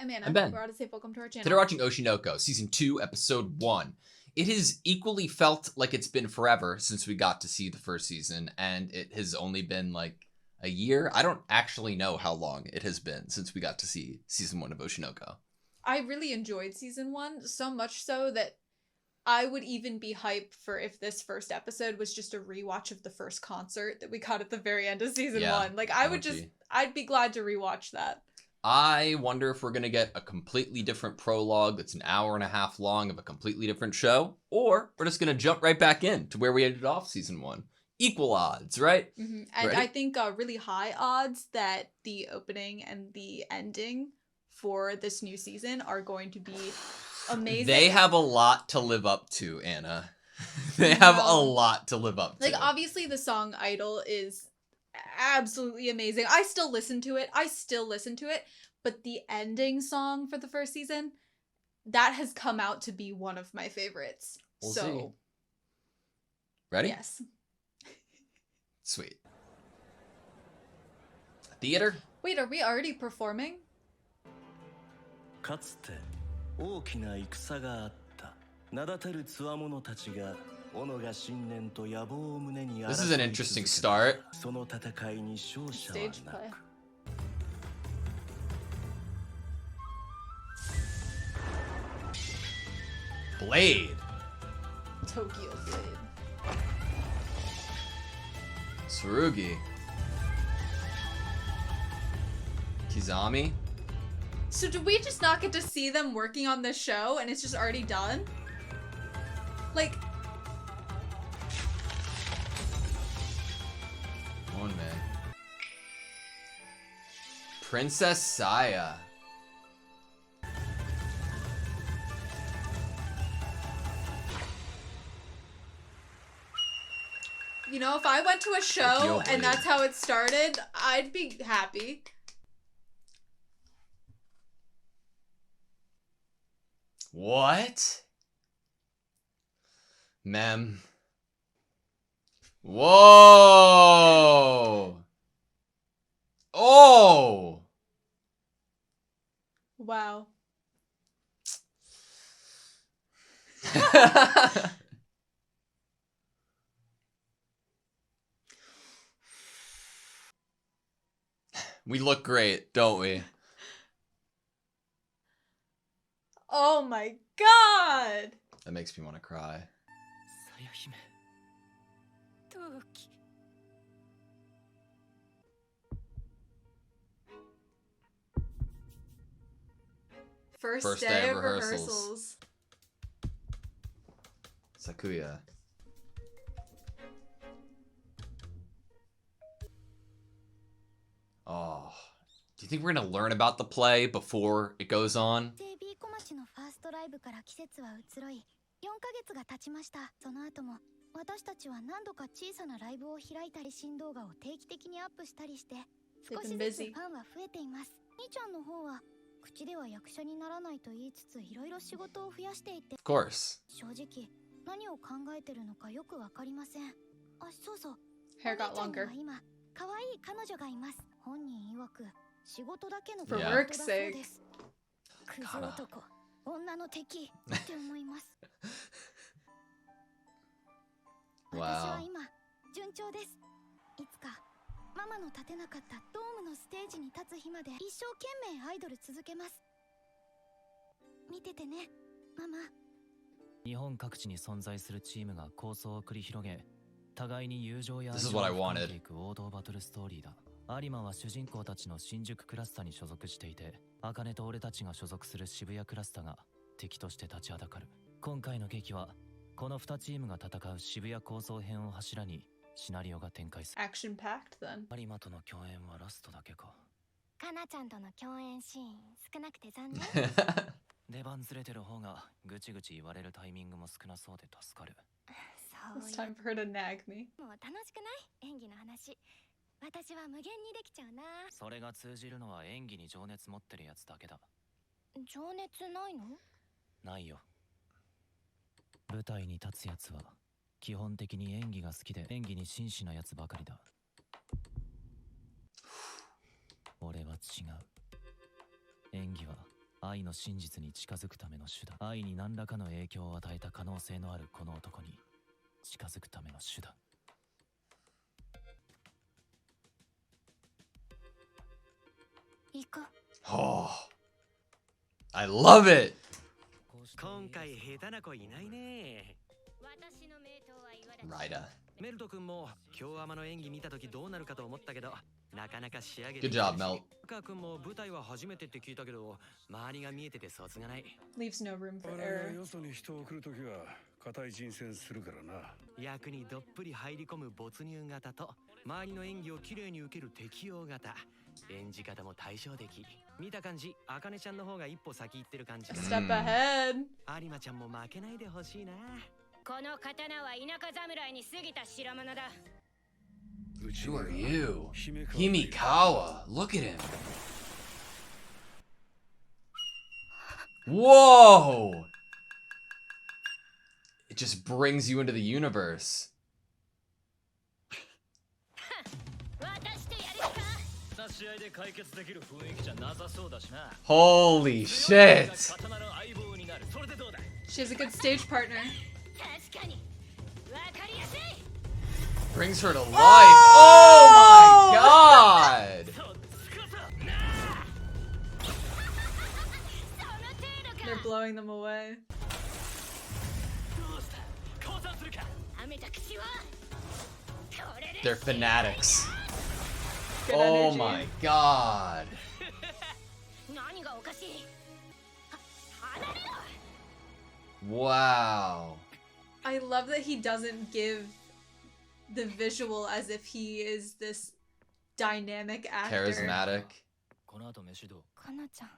I'm Anna. I'm Ben. We're AutoSave. Welcome to our channel. Today we're watching Oshi No Ko, Season 2, Episode 1. It has equally felt like it's been forever since we got to see the first season, and it has only been like a year. I don't actually know how long it has been since we got to see Season 1 of Oshi No Ko. I really enjoyed Season 1, so much so that I would even be hyped for if this first episode was just a rewatch of the first concert that we got at the very end of Season 1. Like, I'd be glad to rewatch that. I wonder if we're going to get a completely different prologue that's an hour and a half long of a completely different show, or we're just going to jump right back in to where we ended off Season 1. Equal odds, right? Mm-hmm. And Ready? I think really high odds that the opening and the ending for this new season are going to be amazing. They have a lot to live up to, Anna. They have a lot to live up to. Like, obviously the song Idol is absolutely amazing. I still listen to it. But the ending song for the first season, that has come out to be one of my favorites. We'll see. Ready? Yes. Sweet. Theater? Wait, are we already performing? かつて大きな戦があった。名だたる強者たちが己が信念と野望を胸に This is an interesting start. その戦いに勝者はなく。Blade. Tokyo Blade. Tsurugi. Kizami. So do we just not get to see them working on this show and it's just already done? Like... Come on, man. Princess Saya. You know, if I went to a show and that's how it started, I'd be happy. What? Mem. Whoa! Oh! Wow. We look great, don't we? Oh my god! That makes me want to cry. First day of rehearsals. Sakuya. Oh. Do you think we're gonna learn about the play before it goes on? 4ヶ月が経ちました。その後も私たちは何度か小さなライブを開いたり新動画を定期的にアップしたりして少しずつファンは増えています。兄ちゃんの方は口では役者にならないと言いつついろいろ仕事を増やしていて Of course. 正直何を考えてるのかよくわかりません。あ、そうそう。 Hair got longer. 今可愛い彼女がいます。本人曰く仕事だけの For work's sake. クズ男。女の敵って思います。私は今順調です。いつかママの立てなかったドームのステージに立つ日まで一生懸命アイドル続けます。見ててね、ママ。日本各地に存在するチームが構想を繰り広げ、互いに友情や愛 This is 情を what I 深め wanted. ていく王道バトルストーリーだ。有馬は主人公たちの新宿クラスタに所属していて、茜と俺たちが所属する渋谷クラスタが敵として立ちはだかる。今回の劇はこの2チームが戦う渋谷構想編を柱にシナリオが展開する。 Action packed then. 有馬との共演はラストだけか。かなちゃんとの共演シーン少なくて残念。出番ずれてる方がぐちぐち言われるタイミングも少なそうで助かる。It's time for her to nag me. もう楽しくない演技の話。私は無限にできちゃうな。それが通じるのは演技に情熱持ってるやつだけだ。情熱ないの？ないよ。舞台に立つやつは基本的に演技が好きで演技に真摯なやつばかりだ。俺は違う。演技は愛の真実に近づくための手段。愛に何らかの影響を与えた可能性のあるこの男に近づくための手段。行こう。Oh, I love it. 今回下手な子いないね。ライダー。メルト君も京アマの演技見た時どうなるかと思ったけど、なかなか仕上げて Good job, Mel. カ君も舞台は初めてって聞いたけど、周りが見えててそつがない。 Leaves no room for error. よそに人を送るときは固い人選するからな。役にどっぷり入り込む没入型と周りの演技をきれいに受ける適応型、演じ方も対照的。見た感じ、あかねちゃんの方が一歩先行ってる感じ。 A step ahead. 有馬ちゃんも負けないでほしいな。この刀は田舎侍に過ぎた代物だ。 Who are you? Himikawa. Look at him. Whoa! It just brings you into the universe. 私とやるか。試合で解決できる雰囲気じゃなさそうだしな。 Holy shit! 刀の相棒になる。それでどうだ。 She has a good stage partner. 確かにわかりやすい。 Brings her to life. Oh my god! その程度 They're か。 blowing them away. どうした。降参するか。はめた口はこれで They're fanatics. Good Oh energy. my god. 何がおかしい。離れろ。 Wow. I love that he doesn't give the visual as if he is this dynamic actor. Charismatic. この後飯どう。かなちゃん、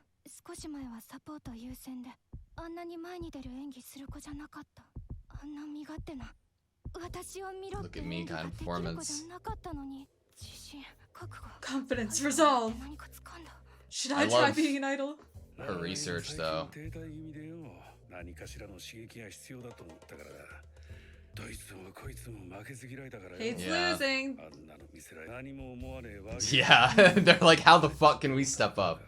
少し前はサポート優先であんなに前に出る演技する子じゃなかった。あんな身勝手な私を見ろって Look at me 演技が kind で of きる子 performance. じゃなかったのに、自信、覚悟、 Confidence, resolve. 何か掴んだ。 Should I I try love- being an idol? Her research, though. 停滞気味でよ、何かしらの刺激が必要だと思ったからだ。どいつもこいつも負けず嫌いだからよ。 Hates Yeah. losing. あんなの見せられ何も思わねえわけ。 Yeah. They're like, how the fuck can we step up?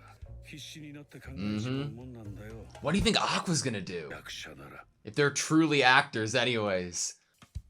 必死になって考えちまうもんなんだよ。 What do you think Aqua's gonna do? 役者なら。 If they're truly actors, anyways.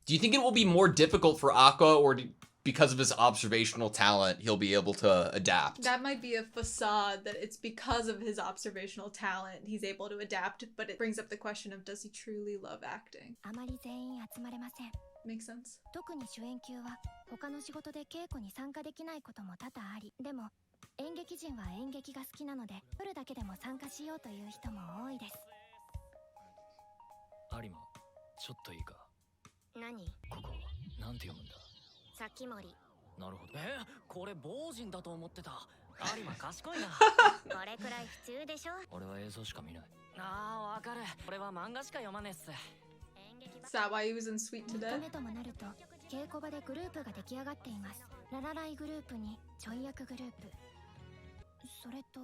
Do you think it will be more difficult for Aqua, or because of his observational talent, he'll be able to adapt? That might be a facade that it's because of his observational talent he's able to adapt, but it brings up the question of does he truly love acting? あまり全員集まれません。 Makes sense. 特に主演級は他の仕事で稽古に参加できないことも多々あり、でも演劇人は演劇が好きなので撮るだけでも参加しようという人も多いです。有馬、ちょっといいか。何。ここなんて読むんだ。さきもり。なるほど。これ坊人だと思ってた。有馬賢いな。これくらい普通でしょ。俺は映像しか見ない。ああ、わかる。俺は漫画しか読まねえっす。演劇 Is that why he was in Sweet 2 Today? 日目ともなると稽古場でグループが出来上がっています。ララライグループにちょい役グループ、それと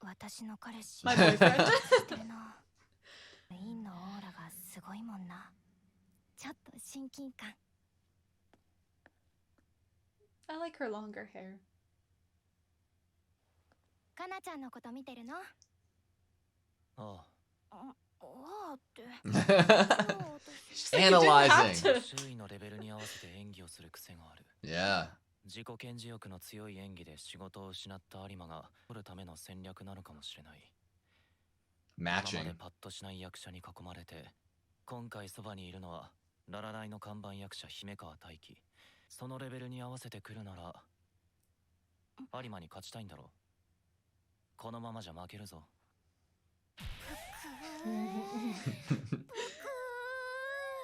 私の彼氏。 My boyfriend. してるな。インのオーラがすごいもんな。ちょっと親近感。 I like her longer hair. かなちゃんのこと見てるの？あああって。 She's like, you didn't have Analyzing. to. 周囲のレベルに合わせて演技をする癖がある。 Yeah. 自己顕示欲の強い演技で仕事を失った有馬が取るための戦略なのかもしれない。今ま Matching. でパッとしない役者に囲まれて、今回そばにいるのはララライの看板役者姫川大輝。そのレベルに合わせてくるなら有馬に勝ちたいんだろう。このままじゃ負けるぞ。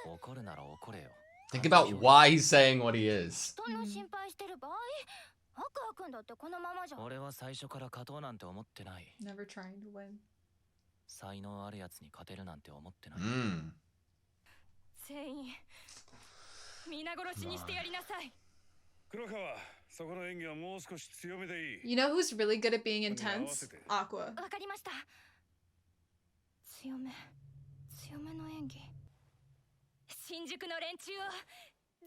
怒るなら怒れよ。 Think about why he's saying what he is. 人の心配してる場合、アクア君だってこのままじゃ。俺は最初から勝とうなんて思ってない。 Never trying to win. 才能あるやつに勝てるなんて思ってない。 Mm. 全員皆殺しにしてやりなさい。黒川、そこの演技はもう少し強めでいい。 You know who's really good at being intense? Aqua. わかりました。強めの演技。新宿の連中を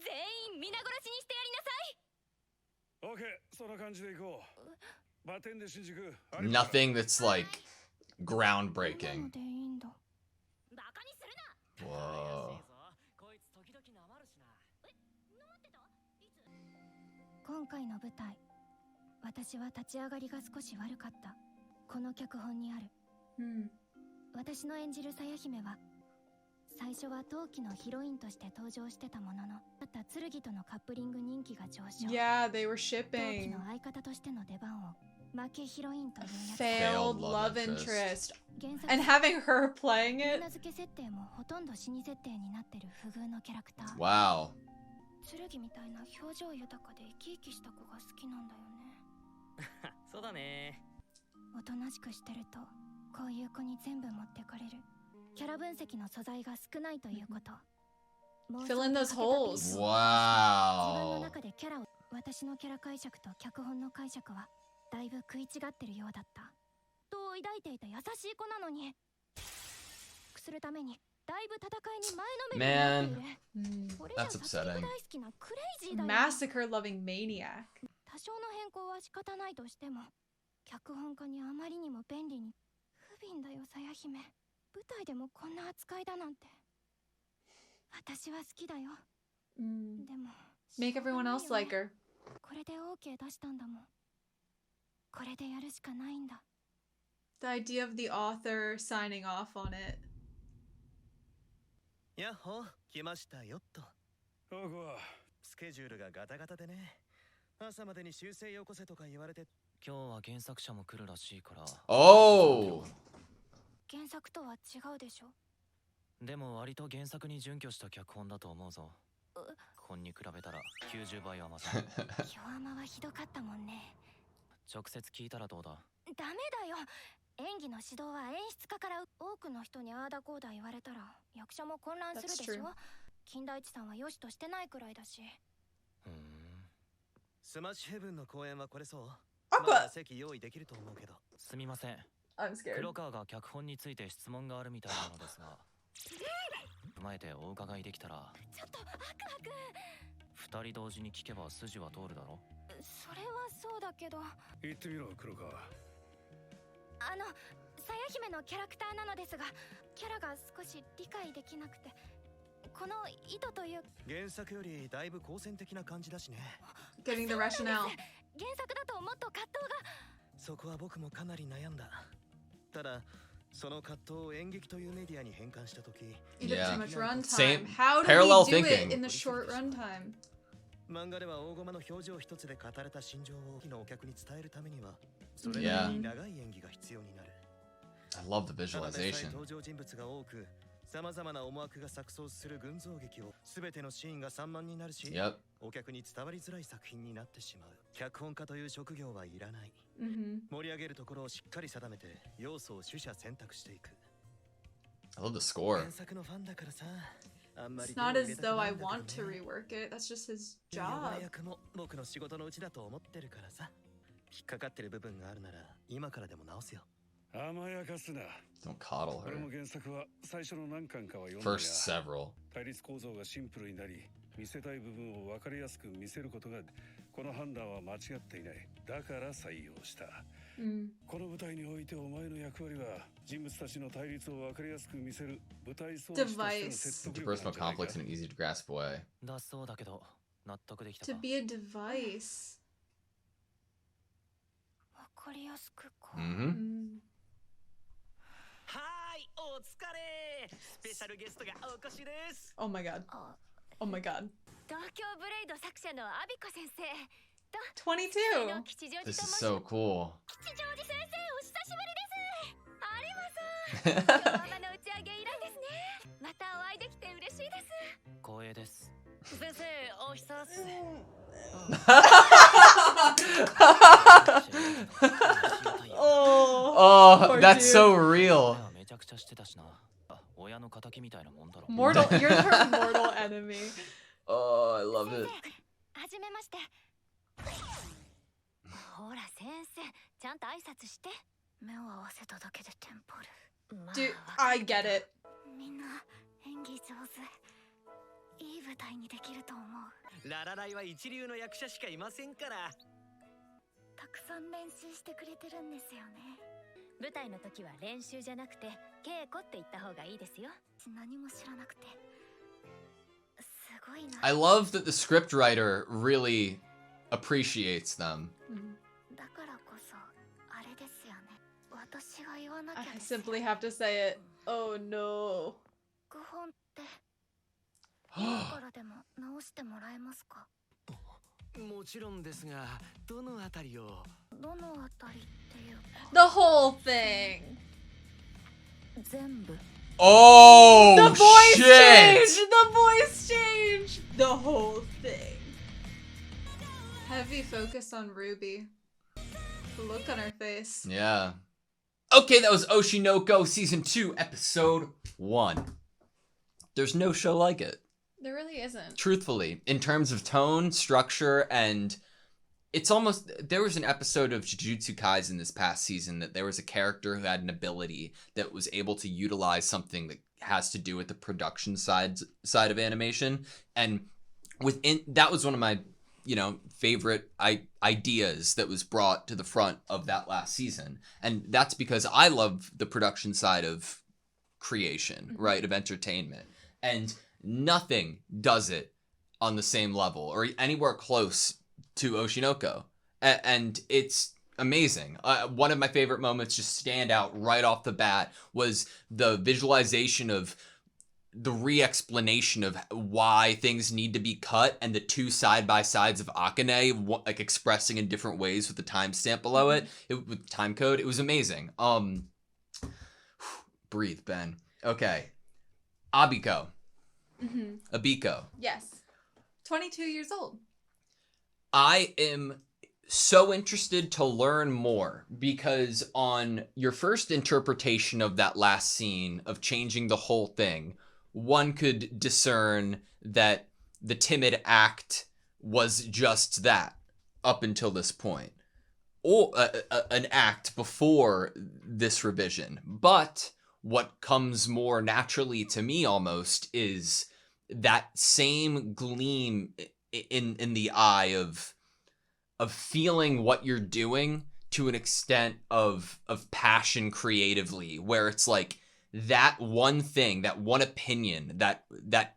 全員皆殺しにしてやりなさい。オッケー、そんな感じでいこう。Nothing that's like groundbreaking. バカにするな。 Whoa. こいつ時々なまるしな。なまってた？いつ？今回の舞台、私は立ち上がりが少し悪かった。この脚本にある。私の演じるさや姫は最初は陶器のヒロインとして登場してたものの、また剣とのカップリング人気が上昇。Yeah, they were 陶器 shipping. の相方としての出番を負けヒロインというやつ。 Failed love interest. 原作 And having her playing 名 it. 付け設定もほとんど死に設定になってる不遇のキャラクター。 Wow. 剣みたいな表情豊かで生き生きした子が好きなんだよね。そうだね。おとなしくしてるとこういう子に全部持ってかれる。キャラ分析の素材が少ないということ。 Fill in those holes. 自分の Wow. 中でキャラを、私のキャラ解釈と脚本の解釈はだいぶ食い違ってるようだった。と抱いていた優しい子なのに、するためにだいぶ戦いに前のめりになっている。これじゃ That's 殺戮 upsetting. 大好きなクレイジーだよ。 Massacre loving maniac. 多少の変更は仕方ないとしても、脚本家にあまりにも便利に不憫だよさや姫。舞台でもこんな扱いだなんて。私は好きだよ。でも Make everyone else like her. これで OK 出したんだもん。これでやるしかないんだ。 The idea of the author signing off on it. やっほ、来ましたよっと。僕はスケジュールがガタガタでね。朝までに修正よこせとか言われて。今日は原作者も来るらしいから。 Oh. 原作とは違うでしょ。でも割と原作に準拠した脚本だと思うぞ。本に比べたら90倍はまた。弱間はひどかったもんね。直接聞いたらどうだ。ダメだよ。演技の指導は演出家から。多くの人にああだこうだ言われたら役者も混乱するでしょ。金田一さんは良しとしてないくらいだし。スマッシュヘブンの公演はこれそう。 Aqua! まだ席用意できると思うけど。すみません。 I'm scared. 黒川が脚本について質問があるみたいなのですが。踏まえてお伺いできたら。ちょっとアクアくん。二人同時に聞けば筋は通るだろ。それはそうだけど。言ってみろ黒川。さや姫のキャラクターなのですが、キャラが少し理解できなくて、この意図という。原作よりだいぶ好戦的な感じだしね。 Getting the rationale. 原作だともっと葛藤が。そこは僕もかなり悩んだ。ただその葛藤を演劇というメディアに変換したとき、 You get Yeah. too much runtime. Same How did parallel he do thinking. it in the short runtime? 漫画では大駒の表情一つで語られた心情をのお客に伝えるためには、それなりに長い演技が必要になる。 I love the ただでさえ visualization. 登場人物が多く、さまざまな思惑が錯綜する群像劇を全てのシーンが散漫になるし、 Yep. お客に伝わりづらい作品になってしまう。脚本家という職業はいらない。 盛り上げるところをしっかり定めて要素を取捨選択していく。 I love the score. 原作のファンだからさ、あんまり It's 手を not 入 as れたく though ない I んだけど want to ね。 rework it. That's just his 予 job. 防役も僕の仕事のうちだと思ってるからさ。引っかかってる部分があるなら今からでも直すよ。甘やかすな。 Don't coddle これも her. 原作は最初の何巻かは読んだが、 First several. 対立構造がシンプルになり、見せたい部分を分かりやすく見せることが、この判断は間違っていない。だから採用した。この舞台においてお前の役割は人物たちの対立を分かりやすく見せる舞台装置としての説得力なん Interpersonal じゃないか。 conflicts in an easy to grasp way. だそうだけど納得できた To か。 be a device. わかりやすくこう。 Mm-hmm. はーい、お疲れ。スペシャルゲストがお越しです。 Oh my god. Oh my god. 東京ブレイド作者のアビコ先生と 22. 吉祥寺 This と is 申し so cool. 吉祥寺先生お久しぶりです。有馬さん今日はの打ち上げ以来ですね。またお会いできて嬉しいです。光栄です。先生、お久っす。 Oh, Poor that's dude. so real. めちゃくちゃしてたしな。親の敵みたいなもんだろ。 Mortal, you're her mortal enemy. Oh, I love 先 it. 生、はじめまして。ほら先生ちゃんと挨拶して。目を合わせただけでテンポる。まあ Dude, I get it. みんな演技上手。いい舞台にできると思う。ララライは一流の役者しかいませんから。たくさん練習してくれてるんですよね。舞台の時は練習じゃなくて稽古って言った方がいいですよ。何も知らなくてすごいな。 I love that the scriptwriter really appreciates them. だからこそあれですよね。私が言わなきゃ I ですよ。 simply have to say it. Oh no. 脚本って今からでも直してもらえますか？もちろんですが、どのあたりを？どのあたりっていうか The whole thing. 全部。 Oh, The voice shit! change! The voice change! The whole thing. Heavy focus on Ruby. The look on her face. Yeah. Okay, that was Oshi No Ko Season 2, Episode 1. There's no show like it. There really isn't. Truthfully, in terms of tone, structure, and it's almost... There was an episode of Jujutsu Kaisen this past season that there was a character who had an ability that was able to utilize something that has to do with the production side of animation. And within that was one of my, favorite ideas that was brought to the front of that last season. And that's because I love the production side of creation, right, of entertainment. And nothing does it on the same level or anywhere close to Oshi No Ko. And it's amazing. One of my favorite moments, just stand out right off the bat, was the visualization of the re-explanation of why things need to be cut and the two side-by-sides of Akane, like expressing in different ways with the timestamp below it, with time code. It was amazing. Breathe, Ben. Okay. Abiko. Abiko. Yes. 22 years old. I am so interested to learn more because on your first interpretation of that last scene of changing the whole thing, one could discern that the timid act was just that up until this point. Or an act before this revision. But what comes more naturally to me almost is that same gleam in the eye of feeling what you're doing to an extent of passion creatively, where it's like that one thing, that one opinion, that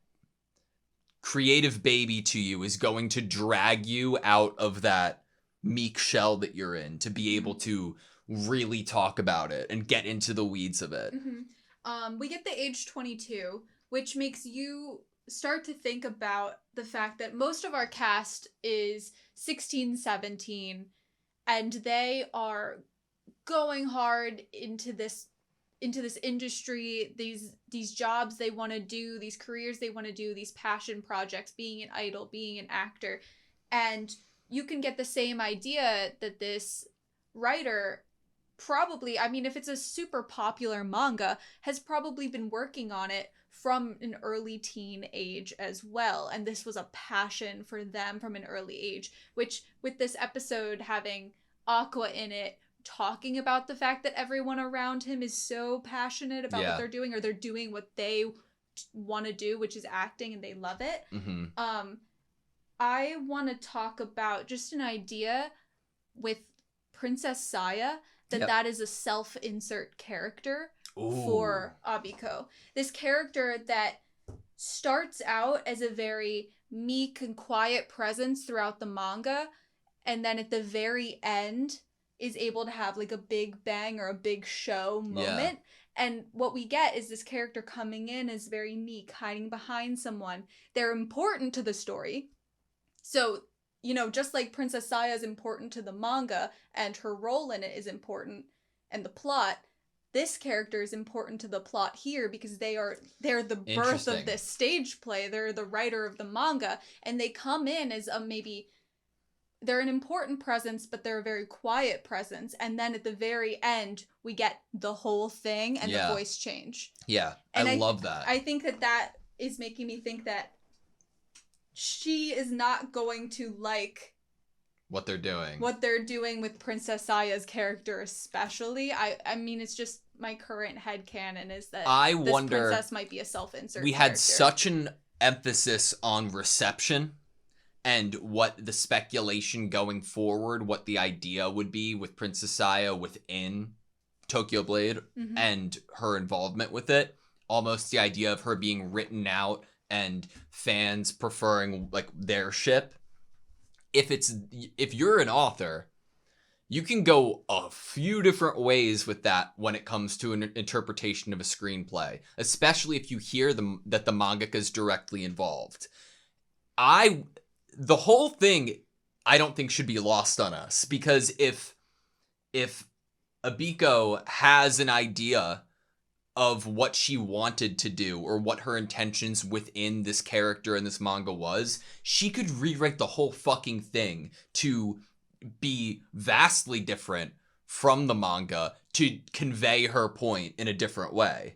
creative baby to you is going to drag you out of that meek shell that you're in to be able to really talk about it and get into the weeds of it. We get the age 22, which makes you start to think about the fact that most of our cast is 16, 17, and they are going hard into this industry, these jobs they want to do, these careers they want to do, these passion projects, being an idol, being an actor. And you can get the same idea that this writer probably, I mean, if it's a super popular manga, has probably been working on it from an early teen age as well. And this was a passion for them from an early age, which with this episode having Aqua in it, talking about the fact that everyone around him is so passionate about what they're doing, or they're doing what they want to do, which is acting, and they love it. I want to talk about just an idea with Princess Saya, that is a self-insert character for Abiko. This character that starts out as a very meek and quiet presence throughout the manga, and then at the very end is able to have like a big bang or a big show moment. And what we get is this character coming in as very meek, hiding behind someone. They're important to the story. So, just like Princess Saya is important to the manga and her role in it is important and the plot, this character is important to the plot here because they're the birth of this stage play. They're the writer of the manga, and they come in as they're an important presence, but they're a very quiet presence. And then at the very end, we get the whole thing and the voice change. Yeah, and I love that. I think that is making me think that she is not going to like what they're doing with Princess Saya's character especially. I mean, it's just my current headcanon is that this princess might be a self-insert character. We had such an emphasis on reception and what the speculation going forward, what the idea would be with Princess Saya within Tokyo Blade and her involvement with it. Almost the idea of her being written out and fans preferring like their ship. If you're an author, you can go a few different ways with that when it comes to an interpretation of a screenplay, especially if you hear that the mangaka is directly involved. The whole thing, I don't think should be lost on us, because if Abiko has an idea of what she wanted to do or what her intentions within this character and this manga was, she could rewrite the whole fucking thing to be vastly different from the manga to convey her point in a different way.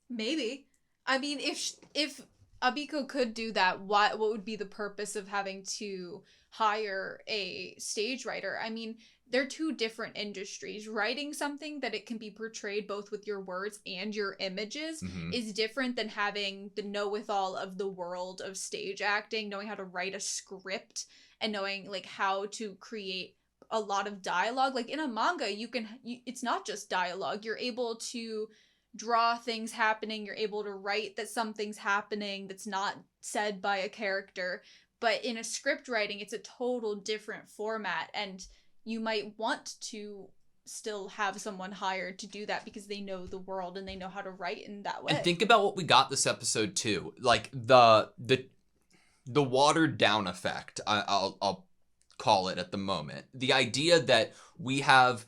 Maybe. I mean, if Abiko could do that, what would be the purpose of having to hire a stage writer? I mean, they're two different industries. Writing something that it can be portrayed both with your words and your images is different than having the know-with-all of the world of stage acting, knowing how to write a script and knowing like how to create a lot of dialogue. Like in a manga, it's not just dialogue. You're able to draw things happening. You're able to write that something's happening that's not said by a character. But in a script writing, it's a total different format, and you might want to still have someone hired to do that because they know the world and they know how to write in that way. And think about what we got this episode too. Like the watered down effect, I'll call it at the moment. The idea that we have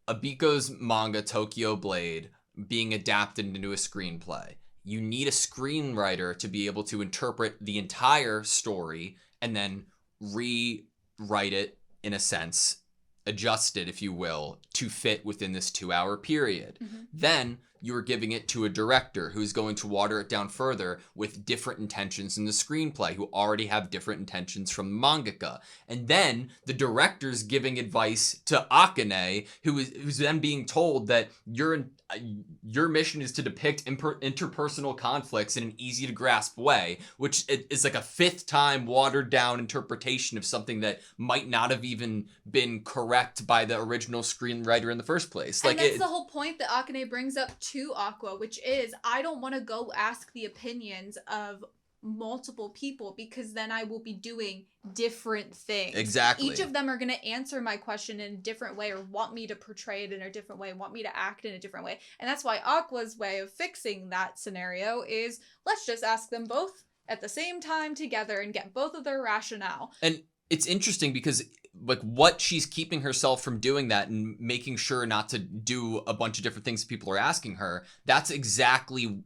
Abiko's manga Tokyo Blade being adapted into a screenplay. You need a screenwriter to be able to interpret the entire story and then rewrite it, in a sense, adjust it, if you will, to fit within this 2-hour period. Then you are giving it to a director who's going to water it down further with different intentions in the screenplay, who already have different intentions from the mangaka. And then the director's giving advice to Akane, who's then being told that your mission is to depict interpersonal conflicts in an easy to grasp way, which is like a 5th time watered down interpretation of something that might not have even been correct by the original screenwriter in the first place. And that's the whole point that Akane brings up to Aqua, which is, I don't want to go ask the opinions of multiple people because then I will be doing different things. Exactly. Each of them are going to answer my question in a different way, or want me to portray it in a different way, want me to act in a different way. And that's why Aqua's way of fixing that scenario is, let's just ask them both at the same time together and get both of their rationale. And it's interesting because like what she's keeping herself from doing that and making sure not to do a bunch of different things people are asking her, that's exactly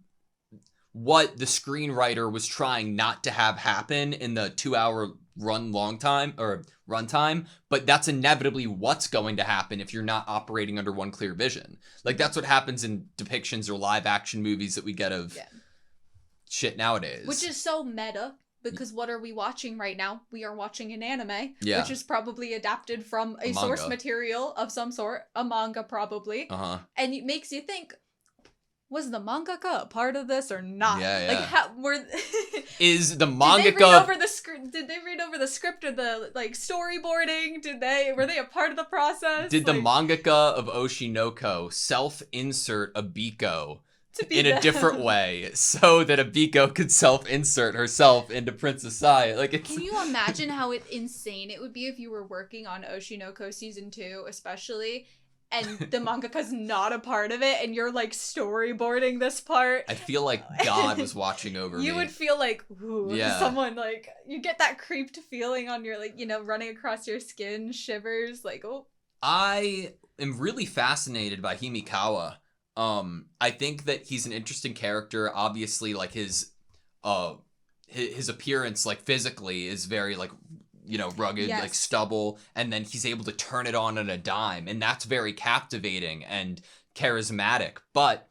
what the screenwriter was trying not to have happen in the 2-hour runtime, but that's inevitably what's going to happen if you're not operating under one clear vision. Like that's what happens in depictions or live action movies that we get of shit nowadays. Which is so meta. Because what are we watching right now? We are watching an anime, which is probably adapted from a source material of some sort, a manga probably. And it makes you think, was the mangaka a part of this or not? Like, is the mangaka... Did they read over the script? Did they read over the script or the like storyboarding? Were they a part of the process? Did the mangaka of Oshi No Ko self-insert Abiko in a different way so that Abiko could self-insert herself into Princess Saya? Like, can you imagine how insane it would be if you were working on Oshi No Ko season 2, especially, and the mangaka's not a part of it, and you're like storyboarding this part? I feel like God was watching over me. You would feel like, ooh, someone like, you get that creeped feeling on your, like, you know, running across your skin, shivers, like, oh. I am really fascinated by Himikawa. I think that he's an interesting character. Obviously, like his appearance, like physically, is very like, you know, rugged, like stubble, and then he's able to turn it on a dime, and that's very captivating and charismatic. But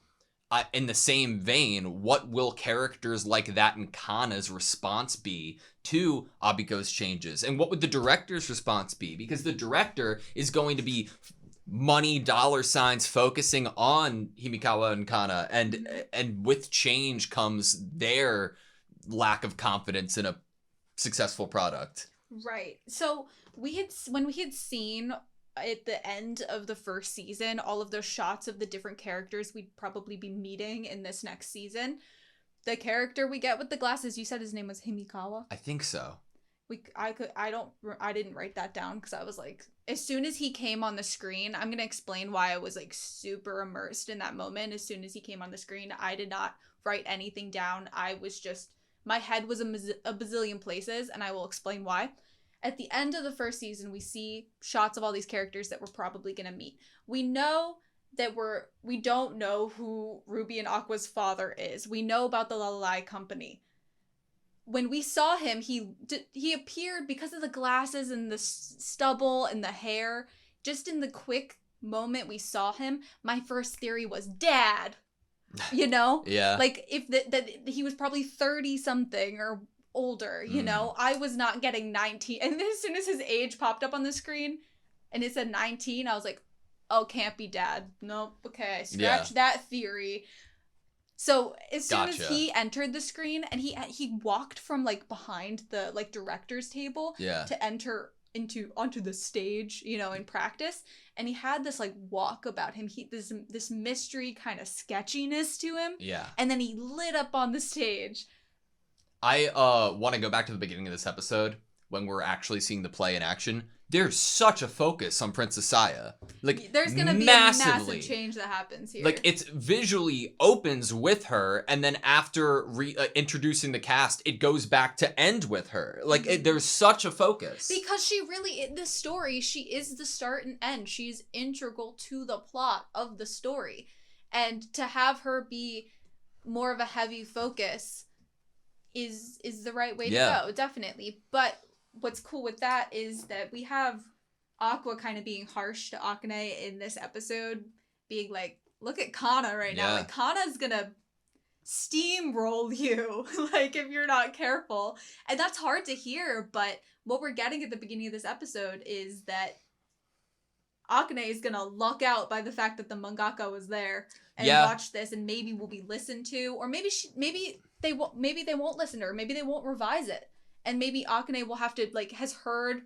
in the same vein, what will characters like that in Kana's response be to Abiko's changes? And what would the director's response be? Because the director is going to be money, dollar signs, focusing on Himikawa and Kana, and with change comes their lack of confidence in a successful product. Right. So when we had seen at the end of the first season all of those shots of the different characters we'd probably be meeting in this next season, the character we get with the glasses, you said his name was Himikawa? I think so. I didn't write that down because I was like, as soon as he came on the screen, I'm gonna explain why I was like super immersed in that moment. As soon as he came on the screen, I did not write anything down. I was just, my head was a bazillion places, and I will explain why. At the end of the first season, we see shots of all these characters that we're probably gonna meet. We know that we don't know who Ruby and Aqua's father is. We know about the Lalai Company. When we saw him, he appeared because of the glasses and the stubble and the hair. Just in the quick moment we saw him, my first theory was dad. You know? Yeah. Like, if that he was probably 30 something or older, you know? I was not getting 19. And then as soon as his age popped up on the screen and it said 19, I was like, oh, can't be dad. Nope. Okay, scratch that theory. So as soon as he entered the screen, and he walked from like behind the like director's table to enter onto the stage, you know, in practice, and he had this like walk about him. This mystery kind of sketchiness to him. Yeah. And then he lit up on the stage. I want to go back to the beginning of this episode when we're actually seeing the play in action. There's such a focus on Princess Saya. Like, there's going to be a massive change that happens here. Like, it's visually opens with her, and then after introducing the cast, it goes back to end with her. Like, there's such a focus. Because she really, in this story, she is the start and end. She's integral to the plot of the story. And to have her be more of a heavy focus is the right way to go, definitely. But what's cool with that is that we have Aqua kind of being harsh to Akane in this episode, being like, look at Kana right now. Like, Kana's gonna steamroll you, like, if you're not careful. And that's hard to hear, but what we're getting at the beginning of this episode is that Akane is gonna luck out by the fact that the mangaka was there and watch this, and maybe will be listened to, or maybe they won't listen to her, maybe they won't revise it. And maybe Akane will have to, like, has heard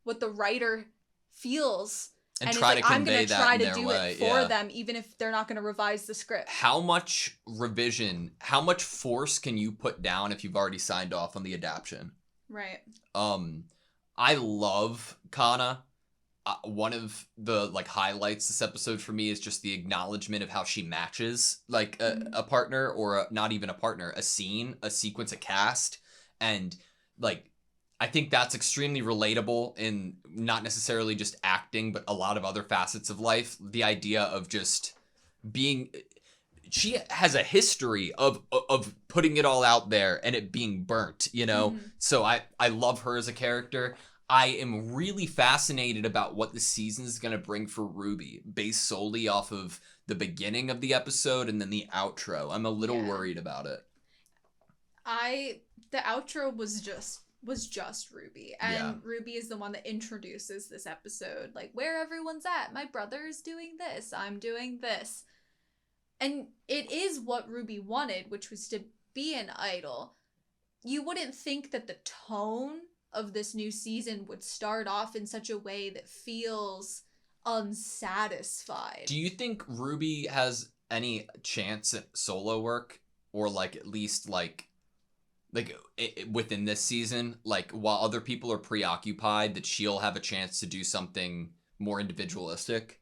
what the writer feels. And try to convey that I'm going to try to do it for them, even if they're not going to revise the script. How much revision, how much force can you put down if you've already signed off on the adaptation? Right. I love Kana. One of the, like, highlights this episode for me is just the acknowledgement of how she matches, like, a partner, or not even a partner, a scene, a sequence, a cast. And, like, I think that's extremely relatable in not necessarily just acting, but a lot of other facets of life. The idea of just being, she has a history of putting it all out there and it being burnt, you know? So I love her as a character. I am really fascinated about what the season is going to bring for Ruby, based solely off of the beginning of the episode and then the outro. I'm a little worried about it. The outro was just Ruby, and Ruby is the one that introduces this episode, like, where everyone's at. My brother's doing this, I'm doing this, and it is what Ruby wanted, which was to be an idol. You wouldn't think that the tone of this new season would start off in such a way that feels unsatisfied. Do you think Ruby has any chance at solo work, or like at least like within this season, like while other people are preoccupied, that she'll have a chance to do something more individualistic?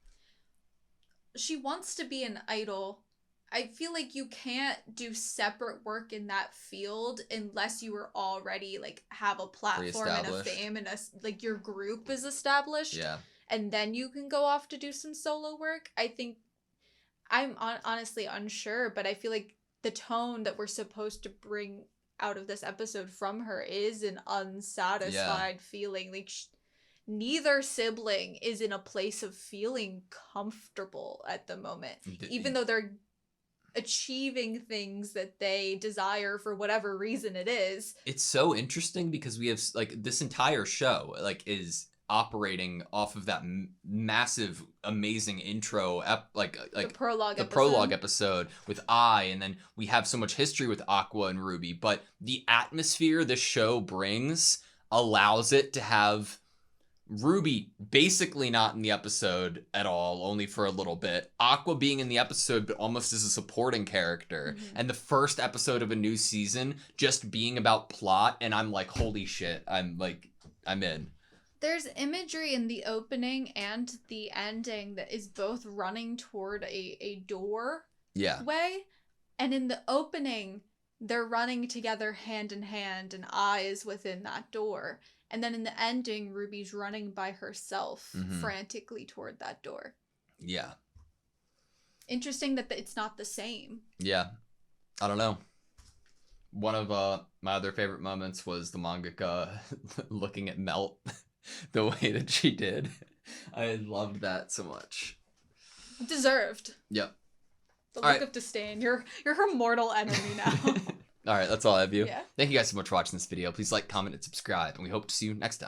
She wants to be an idol. I feel like you can't do separate work in that field unless you are already, like, have a platform and a fame and like your group is established. Yeah. And then you can go off to do some solo work. I think, I'm honestly unsure, but I feel like the tone that we're supposed to bring out of this episode from her is an unsatisfied feeling. Like, neither sibling is in a place of feeling comfortable at the moment, even though they're achieving things that they desire for whatever reason it is. It's so interesting because we have, like, this entire show, like, is operating off of that massive, amazing intro, the prologue episode with Ai, and then we have so much history with Aqua and Ruby. But the atmosphere the show brings allows it to have Ruby basically not in the episode at all, only for a little bit. Aqua being in the episode, but almost as a supporting character. Mm-hmm. And the first episode of a new season just being about plot, and I'm like, holy shit, I'm in. There's imagery in the opening and the ending that is both running toward a door way. And in the opening, they're running together hand in hand, and Ai is within that door. And then in the ending, Ruby's running by herself frantically toward that door. Yeah. Interesting that it's not the same. Yeah. I don't know. One of my other favorite moments was the mangaka looking at Melt the way that she did. I loved that so much. Deserved. Yep. The look of disdain. You're her mortal enemy now. All right, that's all I have you. Yeah. Thank you guys so much for watching this video. Please like, comment, and subscribe, and we hope to see you next time.